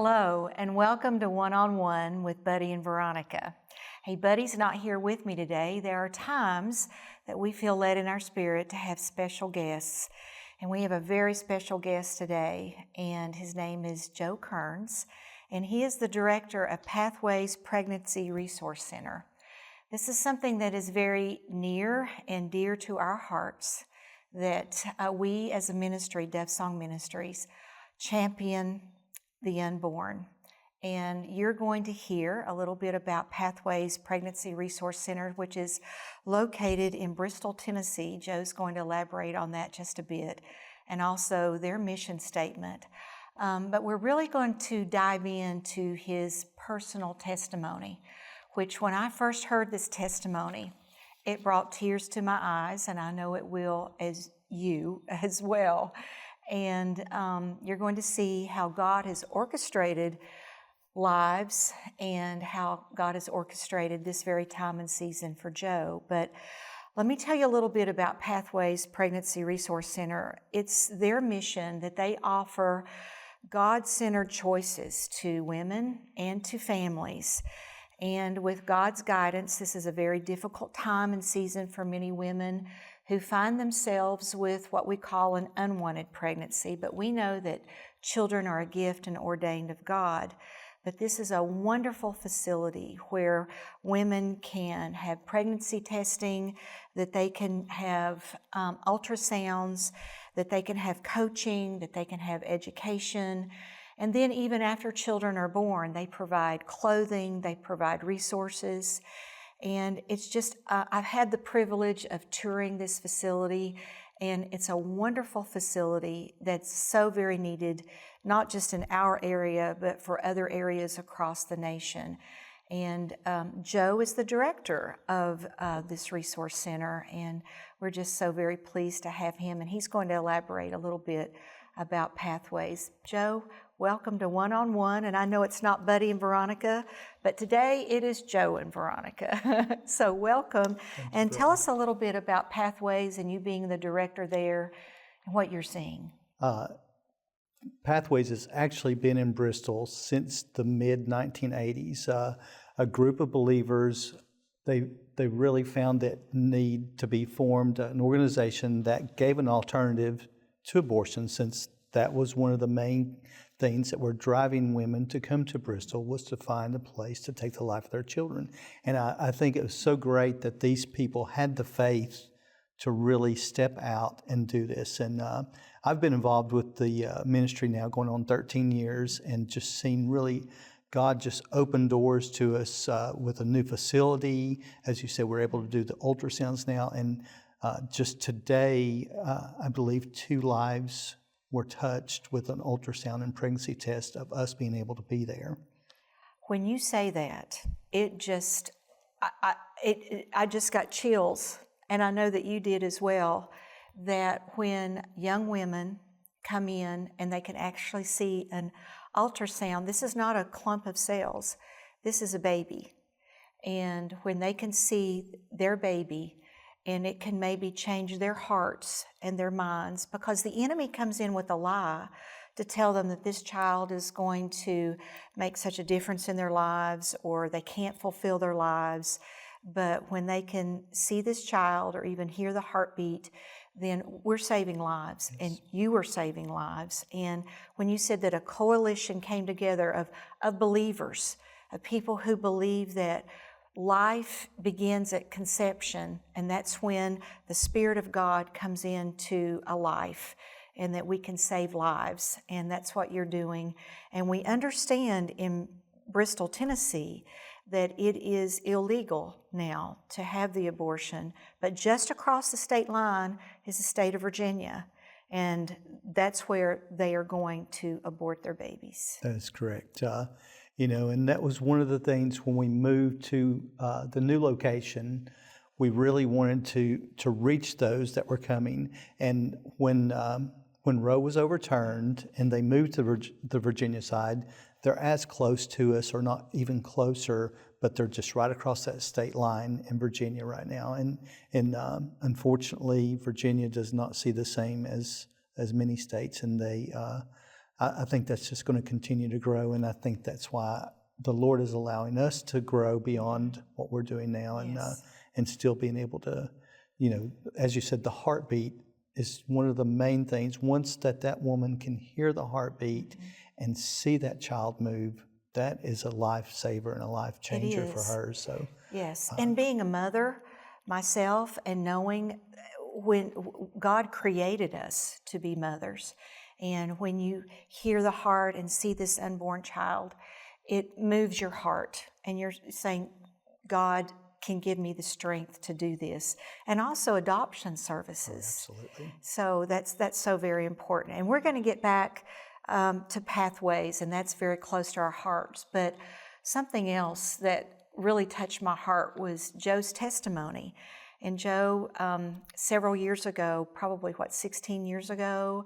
Hello, and welcome to One-on-One with Buddy and Veronica. Hey, Buddy's not here with me today. There are times that we feel led in our spirit to have special guests, and we have a very special guest today, and his name is Joe Kerns, and he is the director of Pathways Pregnancy Resource Center. This is something that is very near and dear to our hearts, that we as a ministry, Deaf Song Ministries, champion the unborn. And you're going to hear a little bit about Pathways Pregnancy Resource Center, which is located in Bristol, Tennessee. Joe's going to elaborate on that just a bit, and also their mission statement. But we're really going to dive into his personal testimony, which when I first heard this testimony, it brought tears to my eyes, and I know it will as you as well. And you're going to see how God has orchestrated lives and how God has orchestrated this very time and season for Joe. But let me tell you a little bit about Pathways Pregnancy Resource Center. It's their mission that they offer God-centered choices to women and to families. And with God's guidance, this is a very difficult time and season for many women who find themselves with what we call an unwanted pregnancy. But we know that children are a gift and ordained of God. But this is a wonderful facility where women can have pregnancy testing, that they can have ultrasounds, that they can have coaching, that they can have education. And then even after children are born, they provide clothing, they provide resources. And it's just, I've had the privilege of touring this facility, and it's a wonderful facility that's so very needed, not just in our area, but for other areas across the nation. And Joe is the director of this resource center, and we're just so very pleased to have him, and he's going to elaborate a little bit about Pathways. Joe, welcome to One-on-One, and I know it's not Buddy and Veronica, but today it is Joe and Veronica. So welcome, and tell us a little bit about Pathways and you being the director there and what you're seeing. Pathways has actually been in Bristol since the mid-1980s. A group of believers, they really found that need to be formed, an organization that gave an alternative to abortion, since that was one of the main things that were driving women to come to Bristol, was to find a place to take the life of their children. And I think it was so great that these people had the faith to really step out and do this. And I've been involved with the ministry now going on 13 years, and just seen really God just open doors to us with a new facility. As you said, we're able to do the ultrasounds now. And just today, I believe 2 lives were touched with an ultrasound and pregnancy test of us being able to be there. When you say that, it just, I just got chills, and I know that you did as well, that when young women come in and they can actually see an ultrasound, this is not a clump of cells, this is a baby. And when they can see their baby, and it can maybe change their hearts and their minds, because the enemy comes in with a lie to tell them that this child is going to make such a difference in their lives, or they can't fulfill their lives. But when they can see this child or even hear the heartbeat, then we're saving lives. Yes. And you are saving lives. And when you said that a coalition came together of believers, of people who believe that life begins at conception, and that's when the Spirit of God comes into a life, and that we can save lives, and that's what you're doing. And we understand in Bristol, Tennessee, that it is illegal now to have the abortion, but just across the state line is the state of Virginia, and that's where they are going to abort their babies. That is correct. And that was one of the things when we moved to the new location. We really wanted to reach those that were coming. And when Roe was overturned and they moved to the Virginia side, they're as close to us, or not even closer, but they're just right across that state line in Virginia right now. And unfortunately, Virginia does not see the same as many states, and they I think that's just going to continue to grow, and I think that's why the Lord is allowing us to grow beyond what we're doing now, and still being able to, as you said, the heartbeat is one of the main things. Once that woman can hear the heartbeat and see that child move, that is a lifesaver and a life changer for her. So yes, and being a mother myself, and knowing when God created us to be mothers, and when you hear the heart and see this unborn child, it moves your heart, and you're saying, God can give me the strength to do this. And also adoption services. Oh, absolutely. So that's so very important. And we're going to get back to pathways, and that's very close to our hearts. But something else that really touched my heart was Joe's testimony. And Joe, several years ago, probably 16 years ago,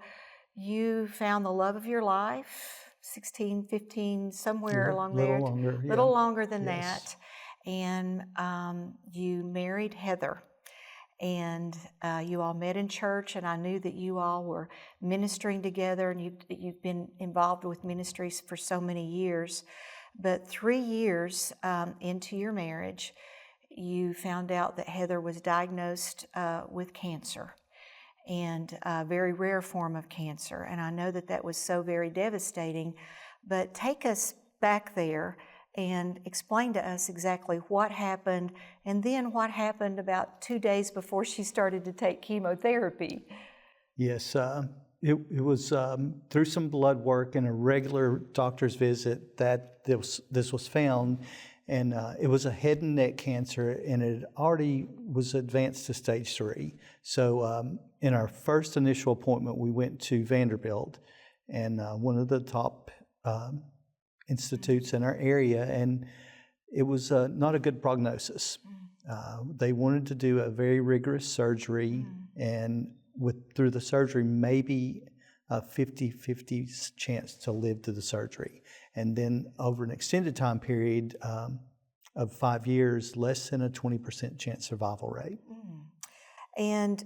you found the love of your life, 16, 15, somewhere along there. Little longer than that. And you married Heather, and you all met in church, and I knew that you all were ministering together, and you've been involved with ministries for so many years. But 3 years into your marriage, you found out that Heather was diagnosed with cancer, and a very rare form of cancer. And I know that was so very devastating, but take us back there and explain to us exactly what happened, and then what happened about 2 days before she started to take chemotherapy. Yes, it was through some blood work and a regular doctor's visit that this was found, and it was a head and neck cancer, and it already was advanced to stage 3. So in our first initial appointment, we went to Vanderbilt, and one of the top institutes in our area, and it was not a good prognosis. They wanted to do a very rigorous surgery, and through the surgery, maybe a 50-50 chance to live through the surgery. And then over an extended time period of 5 years, less than a 20% chance survival rate. And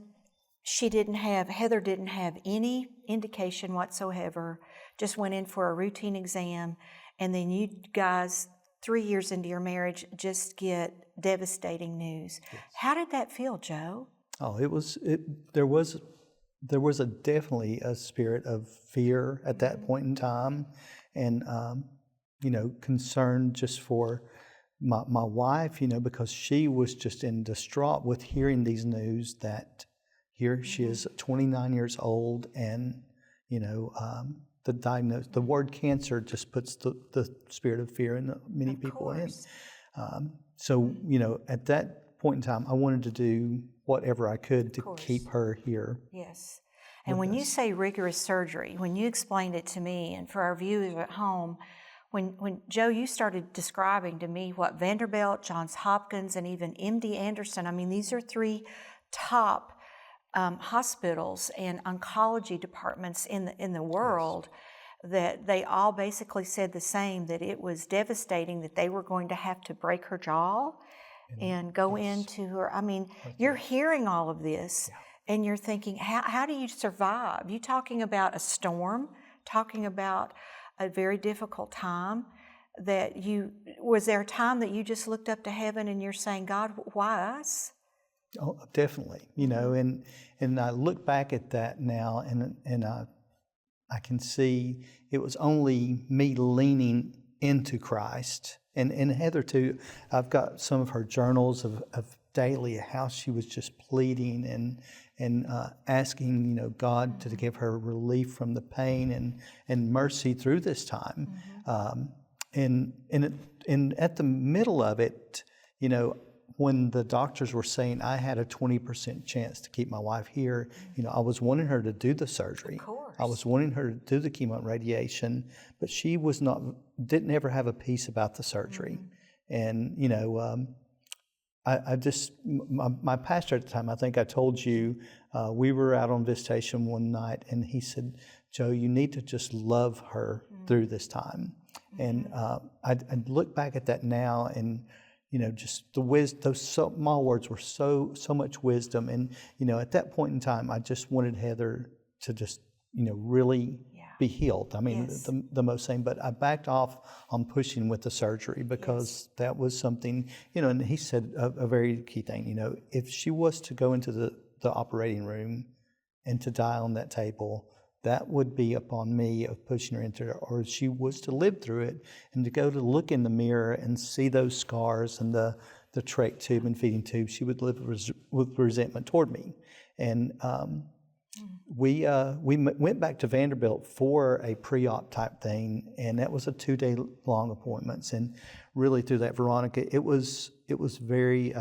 Heather didn't have any indication whatsoever, just went in for a routine exam, and then you guys, 3 years into your marriage, just get devastating news. Yes. How did that feel, Joe? Oh, there was definitely a spirit of fear at that point in time, and concern just for my wife, because she was just distraught with hearing these news that here she is, 29 years old, and the word cancer just puts the spirit of fear in many people in. So at that point in time, I wanted to do whatever I could to keep her here. Yes. And when you say rigorous surgery, when you explained it to me, and for our viewers at home, when Joe, you started describing to me what Vanderbilt, Johns Hopkins, and even MD Anderson, I mean, these are 3 top hospitals and oncology departments in the world, that they all basically said the same, that it was devastating, that they were going to have to break her jaw and go into her. I mean, you're hearing all of this, and you're thinking, how do you survive? You talking about a storm, talking about a very difficult time. Was there a time that you just looked up to heaven and you're saying, God, why us? Oh, definitely. And I look back at that now, and I can see it was only me leaning into Christ. And Heather too, I've got some of her journals of daily how she was just pleading and asking, God to give her relief from the pain and mercy through this time. And at the middle of it, when the doctors were saying I had a 20% chance to keep my wife here, I was wanting her to do the surgery. Of course. I was wanting her to do the chemo and radiation, but she didn't ever have a peace about the surgery. And, my pastor at the time, I think I told you, we were out on visitation one night, and he said, Joe, you need to just love her through this time. And I look back at that now, and just the wisdom, those small words were so much wisdom. And, at that point in time, I just wanted Heather to just, really be healed. I mean, Yes. the most sane. But I backed off on pushing with the surgery because that was something, and he said a very key thing, if she was to go into the operating room and to die on that table, that would be upon me of pushing her into it. Or if she was to live through it and to go to look in the mirror and see those scars and the trach tube and feeding tube, she would live with resentment toward me. And we went back to Vanderbilt for a pre-op type thing, and that was a 2-day long appointments. And really through that, Veronica, it was very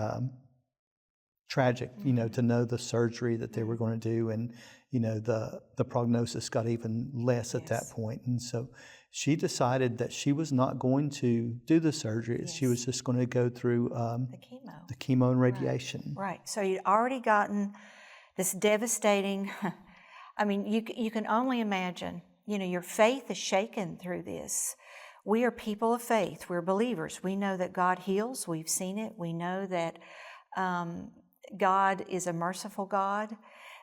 tragic, to know the surgery that they were going to do, and the prognosis got even less at that point. And so she decided that she was not going to do the surgery. She was just going to go through the chemo and radiation. Right. So you'd already gotten this devastating. I mean, you can only imagine. Your faith is shaken through this. We are people of faith. We're believers. We know that God heals. We've seen it. We know that God is a merciful God.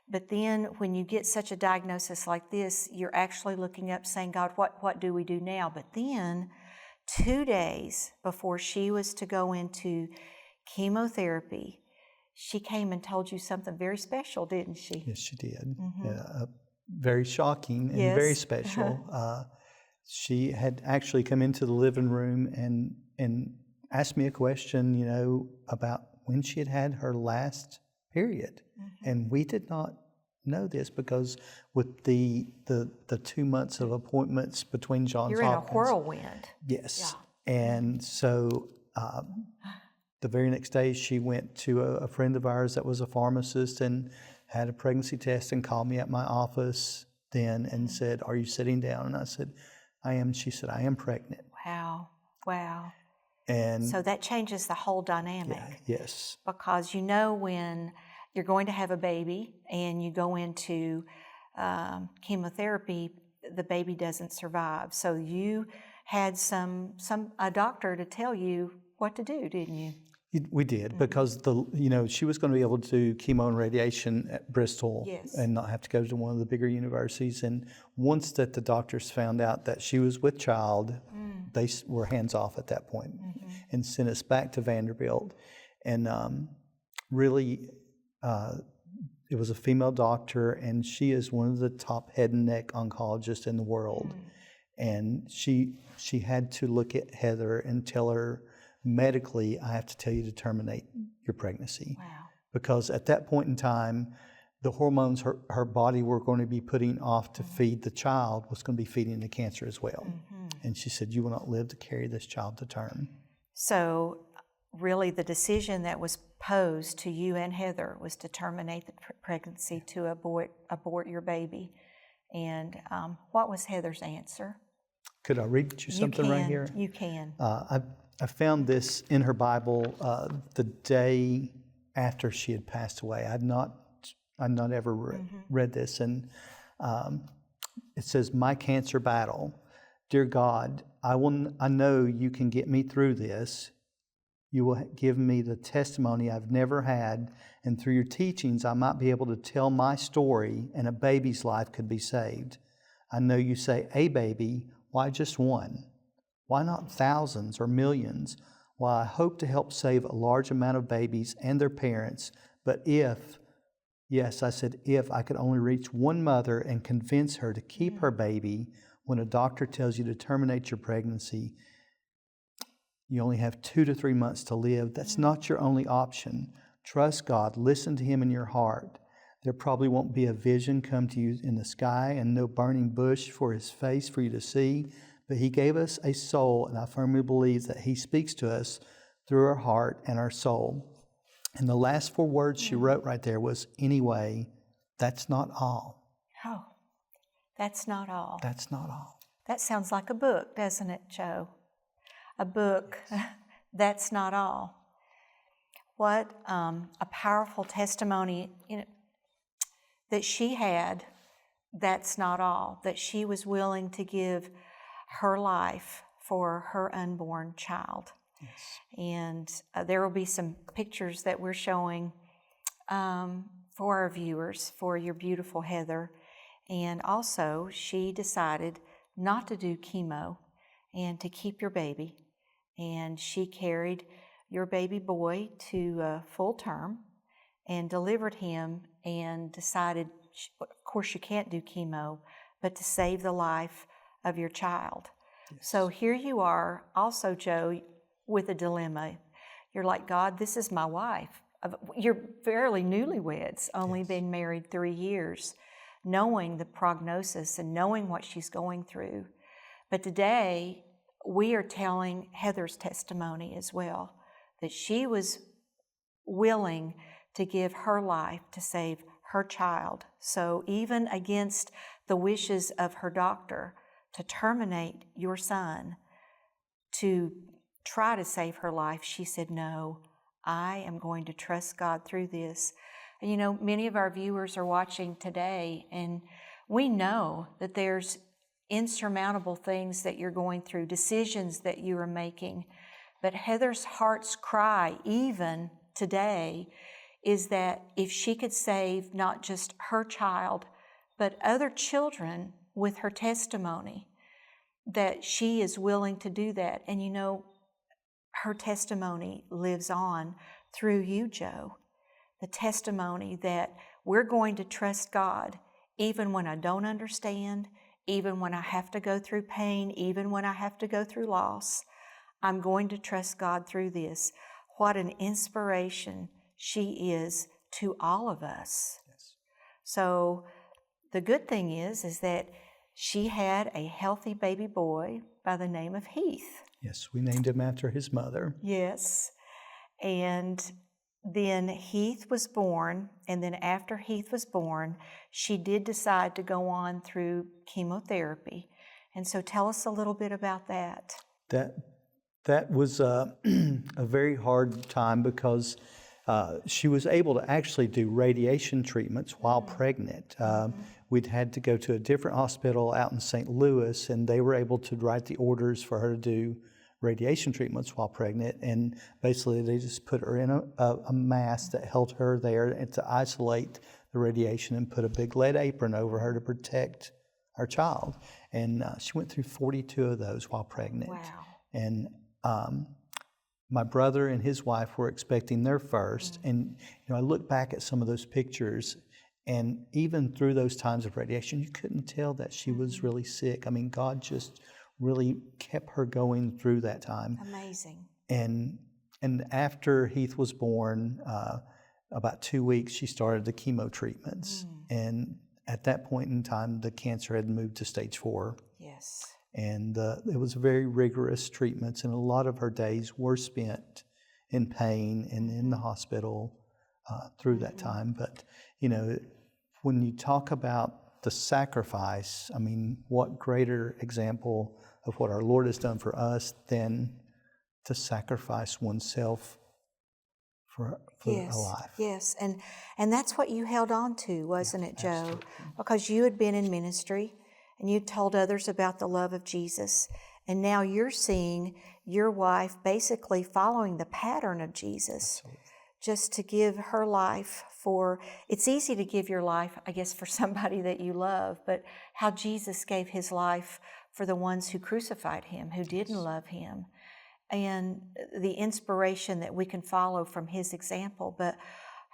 But then when you get such a diagnosis like this, you're actually looking up saying, God, what do we do now? But then 2 days before she was to go into chemotherapy, she came and told you something very special, didn't she? Yes, she did. Very shocking and very special. She had actually come into the living room and asked me a question, about when she had had her last period. And we did not know this because with the 2 months of appointments between Johns Hopkins. You're in a whirlwind. Yes. Yeah. And so the very next day she went to a friend of ours that was a pharmacist and had a pregnancy test and called me at my office then and said, "Are you sitting down?" And I said, "I am." She said, "I am pregnant." Wow. And so that changes the whole dynamic. Yes. Because when you're going to have a baby and you go into chemotherapy, the baby doesn't survive. So you had a doctor to tell you what to do, didn't you? We did, because she was going to be able to do chemo and radiation at Bristol and not have to go to one of the bigger universities. And once that the doctors found out that she was with child, they were hands off at that point and sent us back to Vanderbilt. And really, it was a female doctor, and she is one of the top head and neck oncologists in the world. And she had to look at Heather and tell her, medically, I have to tell you to terminate your pregnancy. Wow. Because at that point in time, the hormones her body were going to be putting off to feed the child was going to be feeding the cancer as well. And she said, "You will not live to carry this child to term." So really the decision that was posed to you and Heather was to terminate the pregnancy, to abort your baby. And what was Heather's answer? Could I read you something right here? You can. I found this in her Bible the day after she had passed away. I'd not ever read this, and it says, "My cancer battle, dear God, I know you can get me through this. You will give me the testimony I've never had, and through your teachings, I might be able to tell my story, and a baby's life could be saved. I know you say a baby. Why just one? Why not thousands or millions? Well, I hope to help save a large amount of babies and their parents, but if I could only reach one mother and convince her to keep her baby when a doctor tells you to terminate your pregnancy, you only have 2 to 3 months to live. That's not your only option. Trust God. Listen to Him in your heart. There probably won't be a vision come to you in the sky and no burning bush for His face for you to see. But He gave us a soul, and I firmly believe that He speaks to us through our heart and our soul." And the last 4 words she wrote right there was, "Anyway, that's not all." Oh, that's not all. That's not all. That sounds like a book, doesn't it, Joe? A book, That's Not All. What a powerful testimony that she had. That's not all. That she was willing to give her life for her unborn child. Yes. And there will be some pictures that we're showing for our viewers, for your beautiful Heather. And also, she decided not to do chemo and to keep your baby. And she carried your baby boy to full term and delivered him and decided, of course, you can't do chemo, but to save the life of your child. Yes. So here you are also, Joe, with a dilemma. You're like, God, this is my wife. You're fairly newlyweds, only yes. been married 3 years, knowing the prognosis and knowing what she's going through. But today, we are telling Heather's testimony as well, that she was willing to give her life to save her child. So even against the wishes of her doctor to terminate your son, to try to save her life, she said, no, I am going to trust God through this. And you know, many of our viewers are watching today, and we know that there's insurmountable things that you're going through, decisions that you are making. But Heather's heart's cry, even today, is that if she could save not just her child, but other children with her testimony, that she is willing to do that. And you know, her testimony lives on through you, Joe. The testimony that we're going to trust God even when I don't understand, even when I have to go through pain, even when I have to go through loss. I'm going to trust God through this. What an inspiration she is to all of us. Yes. So the good thing is that she had a healthy baby boy by the name of Heath. Yes, we named him after his mother. Yes. And then Heath was born, and then after Heath was born, she did decide to go on through chemotherapy. And so tell us a little bit about that. That was a very hard time because she was able to actually do radiation treatments while pregnant. We'd had to go to a different hospital out in St. Louis, and they were able to write the orders for her to do radiation treatments while pregnant, and basically they just put her in a mask that held her there and to isolate the radiation and put a big lead apron over her to protect our child. And she went through 42 of those while pregnant. Wow. And my brother and his wife were expecting their first, and I look back at some of those pictures, and even through those times of radiation, you couldn't tell that she was really sick. I mean, God just really kept her going through that time. Amazing. And after Heath was born, about 2 weeks, she started the chemo treatments. And at that point in time, the cancer had moved to stage 4. Yes. And it was very rigorous treatments, and a lot of her days were spent in pain and in the hospital through that time. But, when you talk about the sacrifice, I mean, what greater example of what our Lord has done for us than to sacrifice oneself for a life. Yes, and that's what you held on to, wasn't it, Joe? Absolutely. Because you had been in ministry, and you told others about the love of Jesus, and now you're seeing your wife basically following the pattern of Jesus. Absolutely. Just to give her life for, it's easy to give your life, I guess, for somebody that you love, but how Jesus gave his life for the ones who crucified him, who didn't love him, and the inspiration that we can follow from his example. But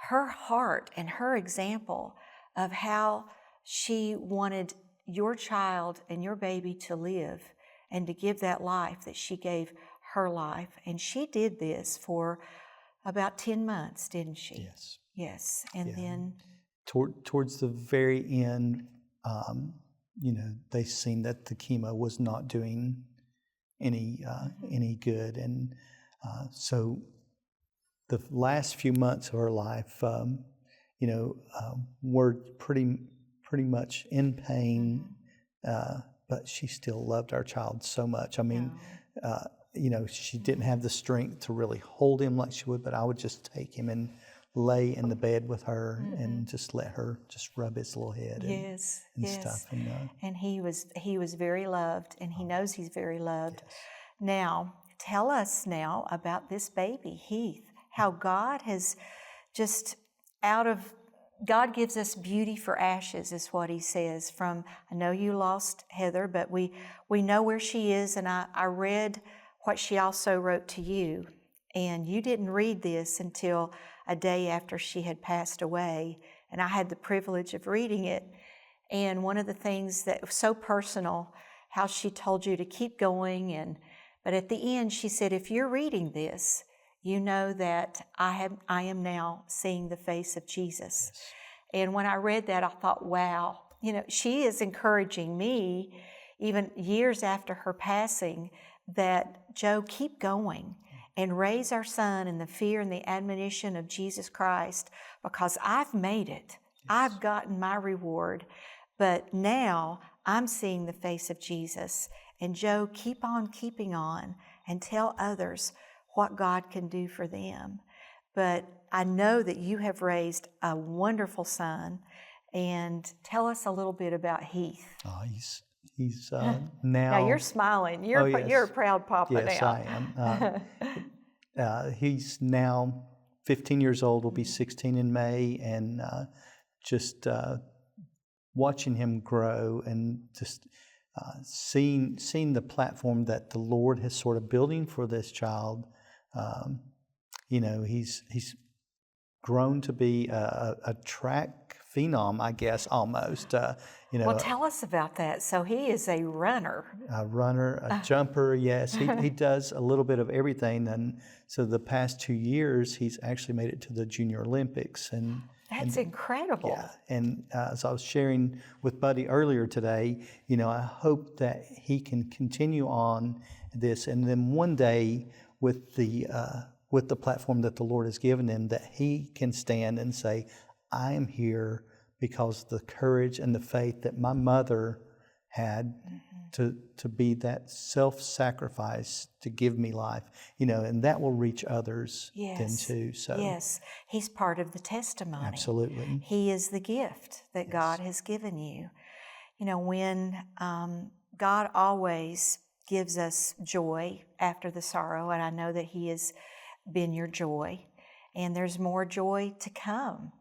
her heart and her example of how she wanted your child and your baby to live and to give that life, that she gave her life. And she did this for about 10 months, didn't she? Yes. Yes. And then towards the very end, they seen that the chemo was not doing any good, and so the last few months of her life, were pretty much in pain, but she still loved our child so much. I mean, she didn't have the strength to really hold him like she would, but I would just take him and lay in the bed with her and just let her just rub his little head and stuff. And he was very loved, and he knows he's very loved. Yes. Now, tell us now about this baby, Heath, how God has just out of God gives us beauty for ashes, is what he says. I know you lost Heather, but we know where she is, and I read what she also wrote to you. And you didn't read this until a day after she had passed away, and I had the privilege of reading it. And one of the things that was so personal, how she told you to keep going, but at the end she said, if you're reading this, you know that I am now seeing the face of Jesus. Yes. And when I read that, I thought, wow, she is encouraging me, even years after her passing, that Joe, keep going and raise our son in the fear and the admonition of Jesus Christ, because I've made it. Yes. I've gotten my reward, but now I'm seeing the face of Jesus. And Joe, keep on keeping on and tell others what God can do for them. But I know that you have raised a wonderful son, and tell us a little bit about Heath. Oh, he's now. Now you're smiling. You're a proud papa now. Yes, I am. He's now 15 years old. Will be 16 in May, and just watching him grow and just seeing the platform that the Lord has sort of building for this child. He's grown to be a track phenom, I guess, almost. Well, tell us about that. So he is a runner. A jumper, yes. He does a little bit of everything. And so the past 2 years, he's actually made it to the Junior Olympics. That's incredible. Yeah, and as I was sharing with Buddy earlier today, I hope that he can continue on this, and then one day with the platform that the Lord has given him, that he can stand and say, I am here because of the courage and the faith that my mother had to be that self-sacrifice to give me life, and that will reach others then too. So yes, he's part of the testimony. Absolutely. He is the gift that God has given you. When God always gives us joy after the sorrow, and I know that he has been your joy, and there's more joy to come.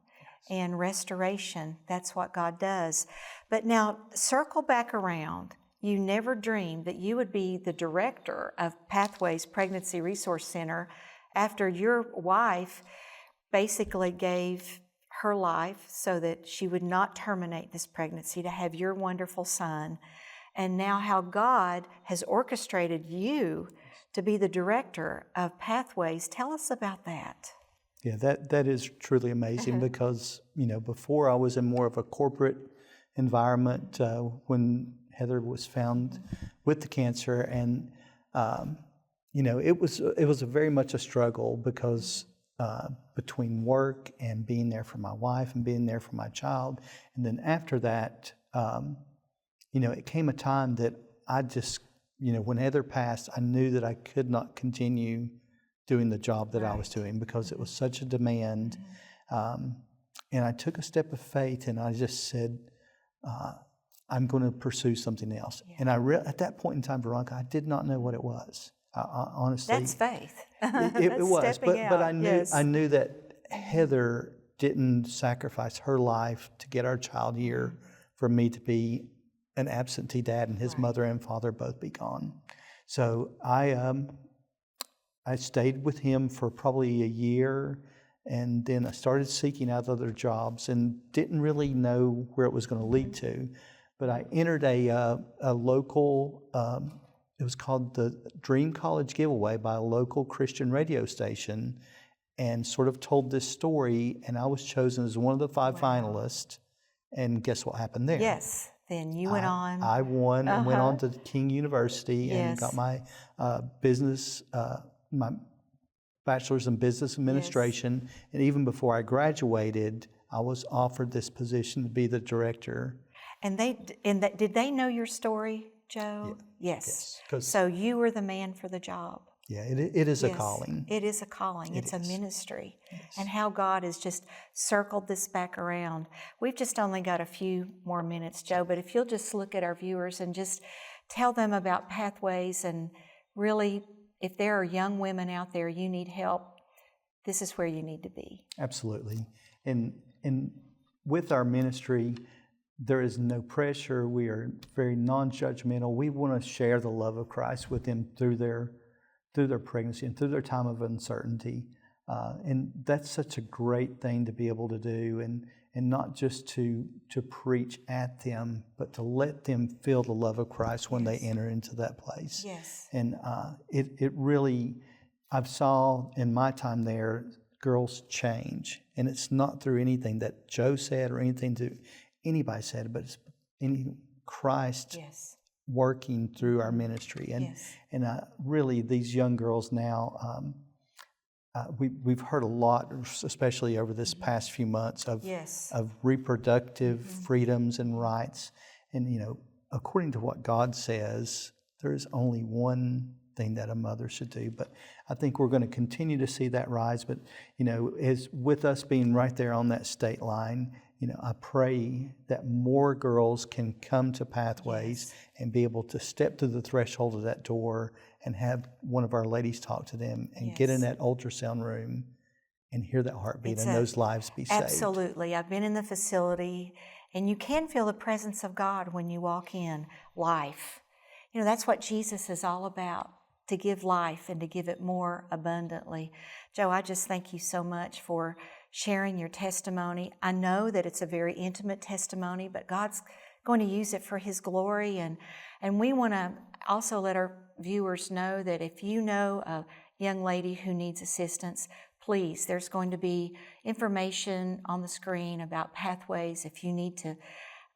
And restoration, that's what God does. But now, circle back around. You never dreamed that you would be the director of Pathways Pregnancy Resource Center after your wife basically gave her life so that she would not terminate this pregnancy, to have your wonderful son. And now how God has orchestrated you to be the director of Pathways. Tell us about that. Yeah, that is truly amazing because, before I was in more of a corporate environment when Heather was found with the cancer, and, it was very much a struggle because between work and being there for my wife and being there for my child. And then after that, it came a time that I just, when Heather passed, I knew that I could not continue doing the job that I was doing because it was such a demand. And I took a step of faith and I just said, I'm going to pursue something else. Yeah. And at that point in time, Veronica, I did not know what it was. Honestly, that's faith. It was, but I knew yes. I knew that Heather didn't sacrifice her life to get our child here for me to be an absentee dad and his mother and father both be gone. So I stayed with him for probably a year, and then I started seeking out other jobs and didn't really know where it was going to lead to. But I entered a local, it was called the Dream College Giveaway by a local Christian radio station, and sort of told this story, and I was chosen as one of the 5 finalists. And guess what happened there? Yes. Then you went on. I won and went on to King University and got my business, my bachelor's in business administration. Yes. And even before I graduated, I was offered this position to be the director. And did they know your story, Joe? Yeah. Yes. So you were the man for the job. Yeah, it is a calling. It is a calling. It's a ministry. Yes. And how God has just circled this back around. We've just only got a few more minutes, Joe, but if you'll just look at our viewers and just tell them about Pathways, and really, if there are young women out there, you need help, this is where you need to be. Absolutely. And with our ministry, there is no pressure. We are very non-judgmental. We want to share the love of Christ with them through their pregnancy and through their time of uncertainty. And that's such a great thing to be able to do, and not just to preach at them, but to let them feel the love of Christ when they enter into that place. Yes. And it really, I've saw in my time there, girls change. And it's not through anything that Joe said or anything to anybody said, but it's Christ working through our ministry. And really, these young girls now, we've heard a lot, especially over this past few months, of reproductive freedoms and rights. And, according to what God says, there is only one thing that a mother should do. But I think we're going to continue to see that rise. But, as with us being right there on that state line, I pray that more girls can come to Pathways and be able to step through the threshold of that door and have one of our ladies talk to them and get in that ultrasound room and hear that heartbeat and those lives be saved. Absolutely. I've been in the facility, and you can feel the presence of God when you walk in. Life. That's what Jesus is all about, to give life and to give it more abundantly. Joe, I just thank you so much for sharing your testimony. I know that it's a very intimate testimony, but God's going to use it for His glory. And we want to also let our viewers know that if you know a young lady who needs assistance, please, there's going to be information on the screen about Pathways. If you need to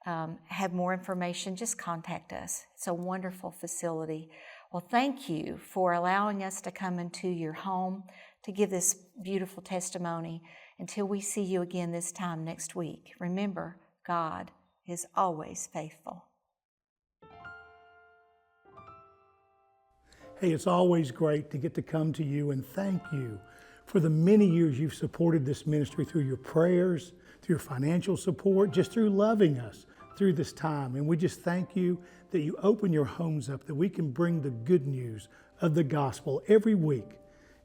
have more information, just contact us. It's a wonderful facility. Well, thank you for allowing us to come into your home to give this beautiful testimony. Until we see you again this time next week, remember, God is always faithful. Hey, it's always great to get to come to you and thank you for the many years you've supported this ministry through your prayers, through your financial support, just through loving us through this time. And we just thank you that you open your homes up, that we can bring the good news of the gospel every week.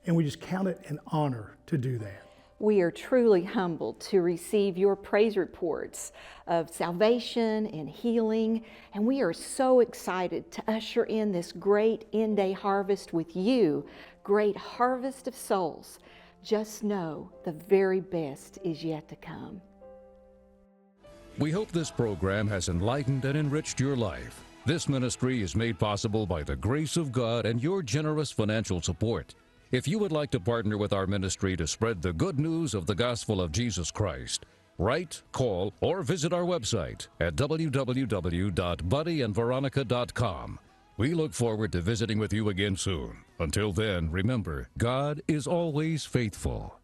And we just count it an honor to do that. We are truly humbled to receive your praise reports of salvation and healing, and we are so excited to usher in this great end-day harvest with you, great harvest of souls. Just know the very best is yet to come. We hope this program has enlightened and enriched your life. This ministry is made possible by the grace of God and your generous financial support. If you would like to partner with our ministry to spread the good news of the gospel of Jesus Christ, write, call, or visit our website at www.buddyandveronica.com. We look forward to visiting with you again soon. Until then, remember, God is always faithful.